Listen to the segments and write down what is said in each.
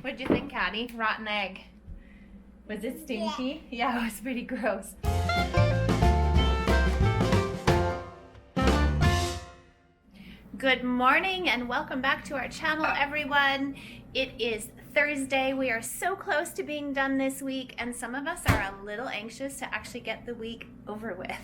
What'd you think, Caddy? Rotten egg. Was it stinky? Yeah, it was pretty gross. Good morning and welcome back to our channel, everyone. It is Thursday. We are so close to being done this week, and some of us are a little anxious to actually get the week over with.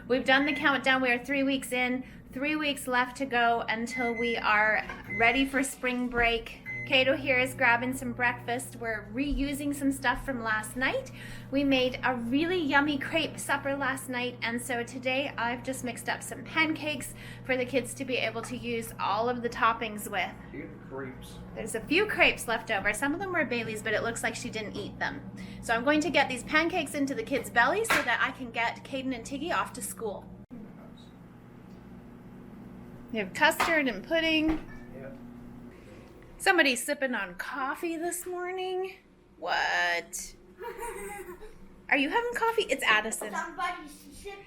We've done the countdown. We are 3 weeks in, 3 weeks left to go until we are ready for spring break. Kato here is grabbing some breakfast. We're reusing some stuff from last night. We made a really yummy crepe supper last night, and so today I've just mixed up some pancakes for the kids to be able to use all of the toppings with. Crepes. There's a few crepes left over. Some of them were Bailey's, but it looks like she didn't eat them. So I'm going to get these pancakes into the kids' belly so that I can get Caden and Tiggy off to school. We have custard and pudding. Somebody's sipping on coffee this morning. What? Are you having coffee? It's Addison.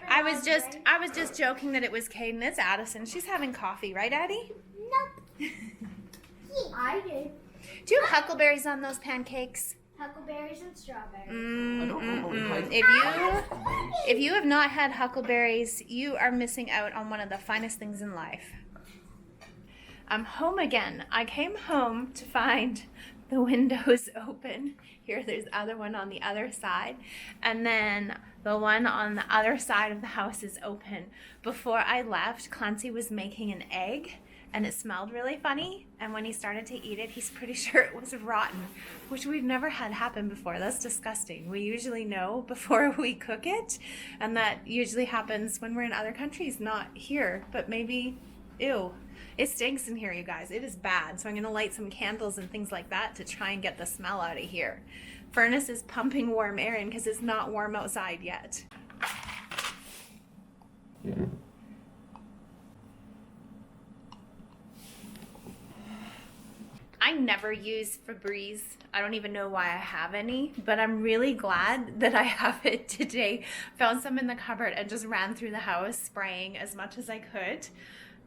I was just joking that it was Caden. It's Addison. She's having coffee, right, Addie? Nope. I did. Do you have huckleberries on those pancakes? Huckleberries and strawberries. If you have not had huckleberries, you are missing out on one of the finest things in life. I'm home again. I came home to find the windows open. Here, there's the other one on the other side. And then the one on the other side of the house is open. Before I left, Clancy was making an egg, and it smelled really funny. And when he started to eat it, he's pretty sure it was rotten, which we've never had happen before. That's disgusting. We usually know before we cook it, and that usually happens when we're in other countries, not here. But maybe, ew. It stinks in here, you guys. It is bad. So I'm going to light some candles and things like that to try and get the smell out of here. Furnace is pumping warm air in because it's not warm outside yet. I never use Febreze. I don't even know why I have any, but I'm really glad that I have it today. Found some in the cupboard and just ran through the house spraying as much as I could.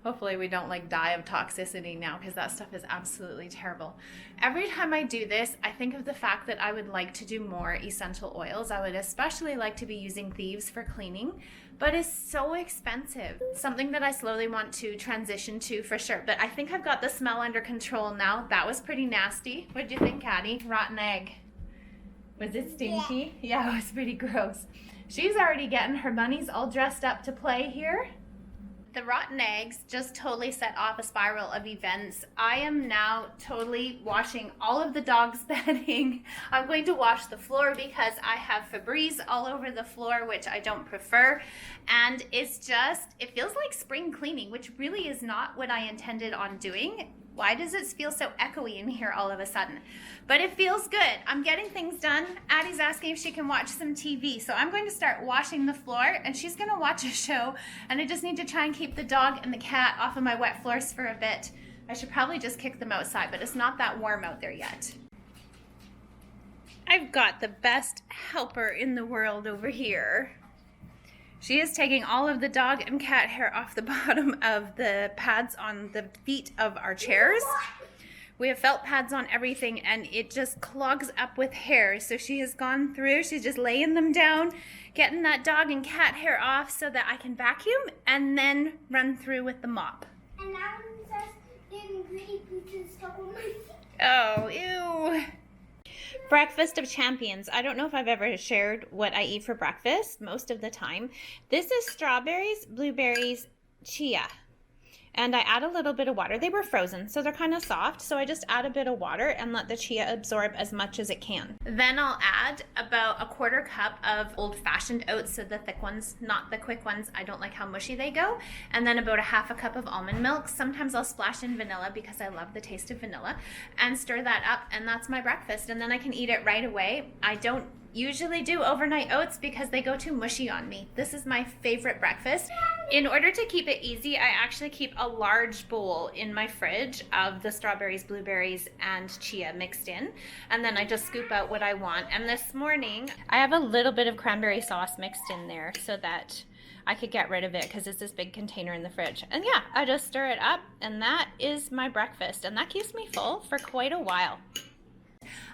Hopefully we don't die of toxicity now, because that stuff is absolutely terrible. Every time I do this, I think of the fact that I would like to do more essential oils. I would especially like to be using Thieves for cleaning, but it's so expensive. Something that I slowly want to transition to for sure. But I think I've got the smell under control now. That was pretty nasty. What did you think, Caddy? Rotten egg. Was it stinky? Yeah, it was pretty gross. She's already getting her bunnies all dressed up to play here. The rotten eggs just totally set off a spiral of events. I am now totally washing all of the dog's bedding. I'm going to wash the floor because I have Febreze all over the floor, which I don't prefer. And it feels like spring cleaning, which really is not what I intended on doing. Why does it feel so echoey in here all of a sudden? But it feels good. I'm getting things done. Addie's asking if she can watch some TV. So I'm going to start washing the floor, and she's going to watch a show. And I just need to try and keep the dog and the cat off of my wet floors for a bit. I should probably just kick them outside, but it's not that warm out there yet. I've got the best helper in the world over here. She is taking all of the dog and cat hair off the bottom of the pads on the feet of our chairs. We have felt pads on everything, and it just clogs up with hair. So she has gone through, she's just laying them down, getting that dog and cat hair off so that I can vacuum and then run through with the mop. And that one says getting greedy pieces stuck on my feet. Oh, ew. Breakfast of champions. I don't know if I've ever shared what I eat for breakfast most of the time. This is strawberries, blueberries, chia. And I add a little bit of water. They were frozen, so they're kind of soft. So I just add a bit of water and let the chia absorb as much as it can. Then I'll add about a 1/4 cup of old-fashioned oats, so the thick ones, not the quick ones. I don't like how mushy they go. And then about a 1/2 cup of almond milk. Sometimes I'll splash in vanilla because I love the taste of vanilla, and stir that up, and that's my breakfast. And then I can eat it right away. I don't usually do overnight oats because they go too mushy on me. This is my favorite breakfast. In order to keep it easy, I actually keep a large bowl in my fridge of the strawberries, blueberries, and chia mixed in, and then I just scoop out what I want. And this morning, I have a little bit of cranberry sauce mixed in there so that I could get rid of it because it's this big container in the fridge. And yeah, I just stir it up, and that is my breakfast, and that keeps me full for quite a while.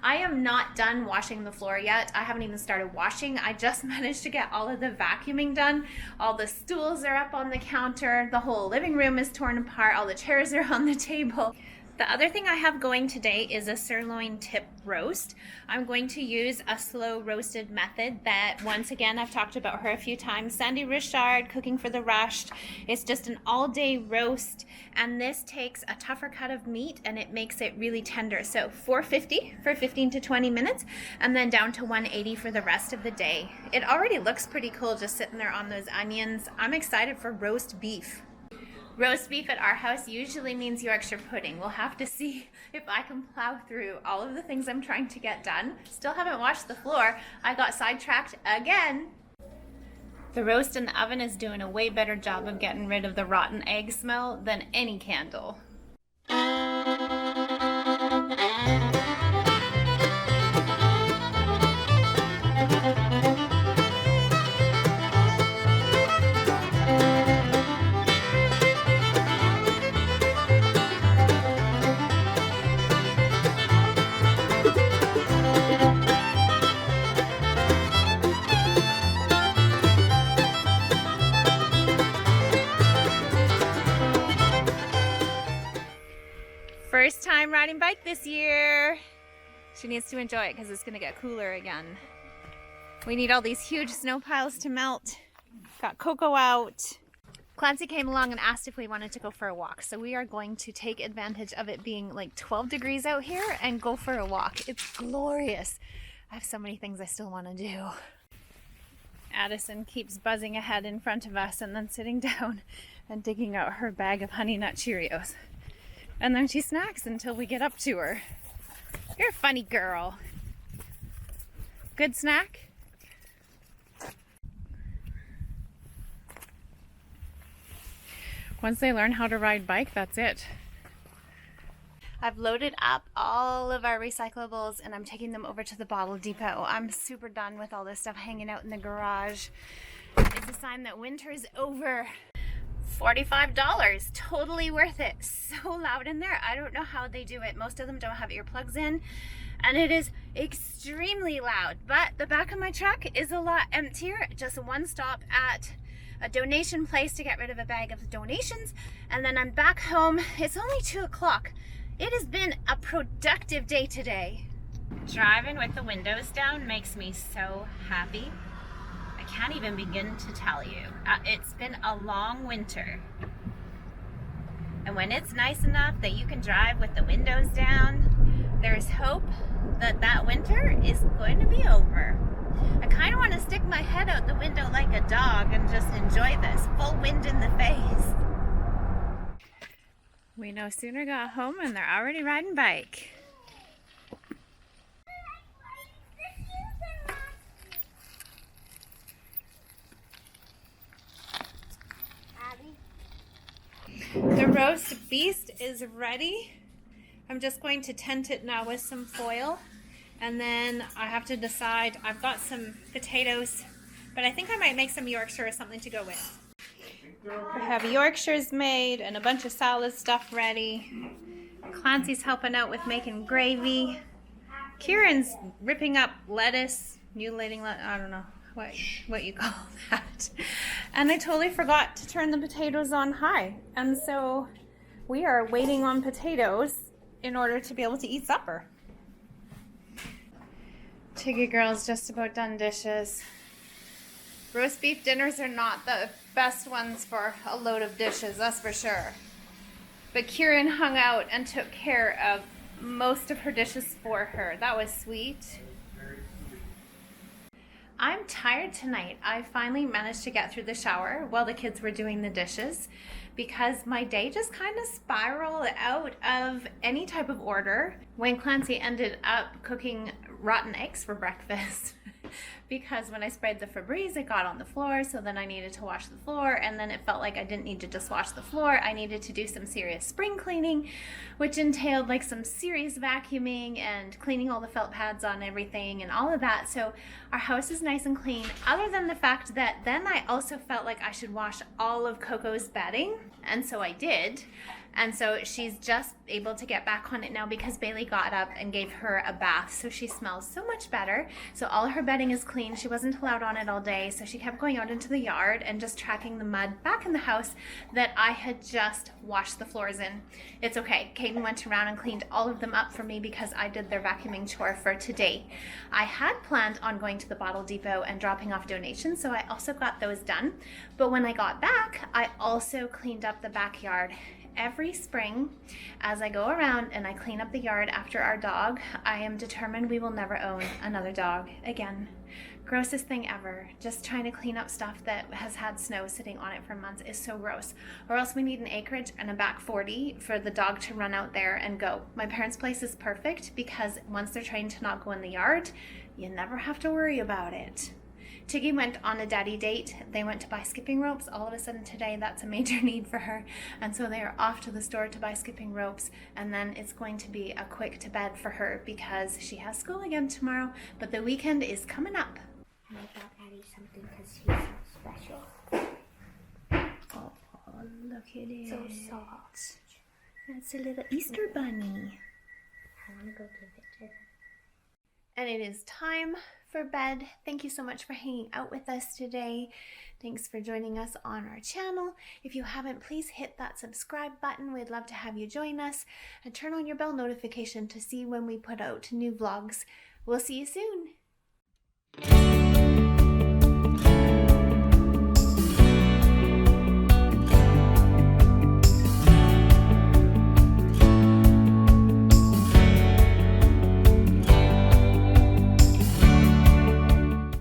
I am not done washing the floor yet. I haven't even started washing. I just managed to get all of the vacuuming done. All the stools are up on the counter. The whole living room is torn apart. All the chairs are on the table. The other thing I have going today is a sirloin tip roast. I'm going to use a slow roasted method that, once again, I've talked about her a few times. Sandy Richard, Cooking for the Rushed. It's just an all-day roast, and this takes a tougher cut of meat and it makes it really tender. So 450 for 15 to 20 minutes, and then down to 180 for the rest of the day. It already looks pretty cool just sitting there on those onions. I'm excited for roast beef. Roast beef at our house usually means Yorkshire pudding. We'll have to see if I can plow through all of the things I'm trying to get done. Still haven't washed the floor. I got sidetracked again. The roast in the oven is doing a way better job of getting rid of the rotten egg smell than any candle. First time riding bike this year. She needs to enjoy it because it's going to get cooler again. We need all these huge snow piles to melt. Got Coco out. Clancy came along and asked if we wanted to go for a walk. So we are going to take advantage of it being like 12 degrees out here and go for a walk. It's glorious. I have so many things I still want to do. Addison keeps buzzing ahead in front of us and then sitting down and digging out her bag of Honey Nut Cheerios. And then she snacks until we get up to her. You're a funny girl. Good snack? Once they learn how to ride bike, that's it. I've loaded up all of our recyclables and I'm taking them over to the bottle depot. I'm super done with all this stuff hanging out in the garage. It's a sign that winter is over. $45, totally worth it. So loud in there. I don't know how they do it. Most of them don't have earplugs in and it is extremely loud, but the back of my truck is a lot emptier. Just one stop at a donation place to get rid of a bag of donations, and then I'm back home. It's only 2 o'clock. It has been a productive day today. Driving with the windows down makes me so happy. I can't even begin to tell you. It's been a long winter. And when it's nice enough that you can drive with the windows down, there's hope that that winter is going to be over. I kind of want to stick my head out the window like a dog and just enjoy this. Full wind in the face. We no sooner got home and they're already riding bike. The roast beef is ready. I'm just going to tent it now with some foil, and then I have to decide. I've got some potatoes, but I think I might make some Yorkshire or something to go with. We have Yorkshires made and a bunch of salad stuff ready. Clancy's helping out with making gravy. Kieran's ripping up lettuce, mutilating lettuce, I don't know what you call that. And I totally forgot to turn the potatoes on high. And so we are waiting on potatoes in order to be able to eat supper. Tiggy girl's just about done dishes. Roast beef dinners are not the best ones for a load of dishes, that's for sure. But Kieran hung out and took care of most of her dishes for her. That was sweet. I'm tired tonight. I finally managed to get through the shower while the kids were doing the dishes because my day just kind of spiraled out of any type of order when Clancy ended up cooking rotten eggs for breakfast. Because when I sprayed the Febreze, it got on the floor, so then I needed to wash the floor, and then it felt like I didn't need to just wash the floor. I needed to do some serious spring cleaning, which entailed like some serious vacuuming and cleaning all the felt pads on everything and all of that. So our house is nice and clean, other than the fact that then I also felt like I should wash all of Coco's bedding, and so I did. And so she's just able to get back on it now because Bailey got up and gave her a bath. So she smells so much better. So all her bedding is clean. She wasn't allowed on it all day. So she kept going out into the yard and just tracking the mud back in the house that I had just washed the floors in. It's okay. Caden went around and cleaned all of them up for me because I did their vacuuming chore for today. I had planned on going to the bottle depot and dropping off donations, so I also got those done. But when I got back, I also cleaned up the backyard. Every spring, as I go around and I clean up the yard after our dog, I am determined we will never own another dog again. Grossest thing ever. Just trying to clean up stuff that has had snow sitting on it for months is so gross. Or else we need an acreage and a back 40 for the dog to run out there and go. My parents' place is perfect because once they're trained to not go in the yard, you never have to worry about it. Tiggy went on a daddy date. They went to buy skipping ropes. All of a sudden today, that's a major need for her. And so they are off to the store to buy skipping ropes. And then it's going to be a quick to bed for her because she has school again tomorrow. But the weekend is coming up. And I got Addie something because he's so special. Oh, look at it. So soft. That's a little Easter bunny. I want to go give it to her. And it is time for bed. Thank you so much for hanging out with us today. Thanks for joining us on our channel. If you haven't, please hit that subscribe button. We'd love to have you join us. And turn on your bell notification to see when we put out new vlogs. We'll see you soon.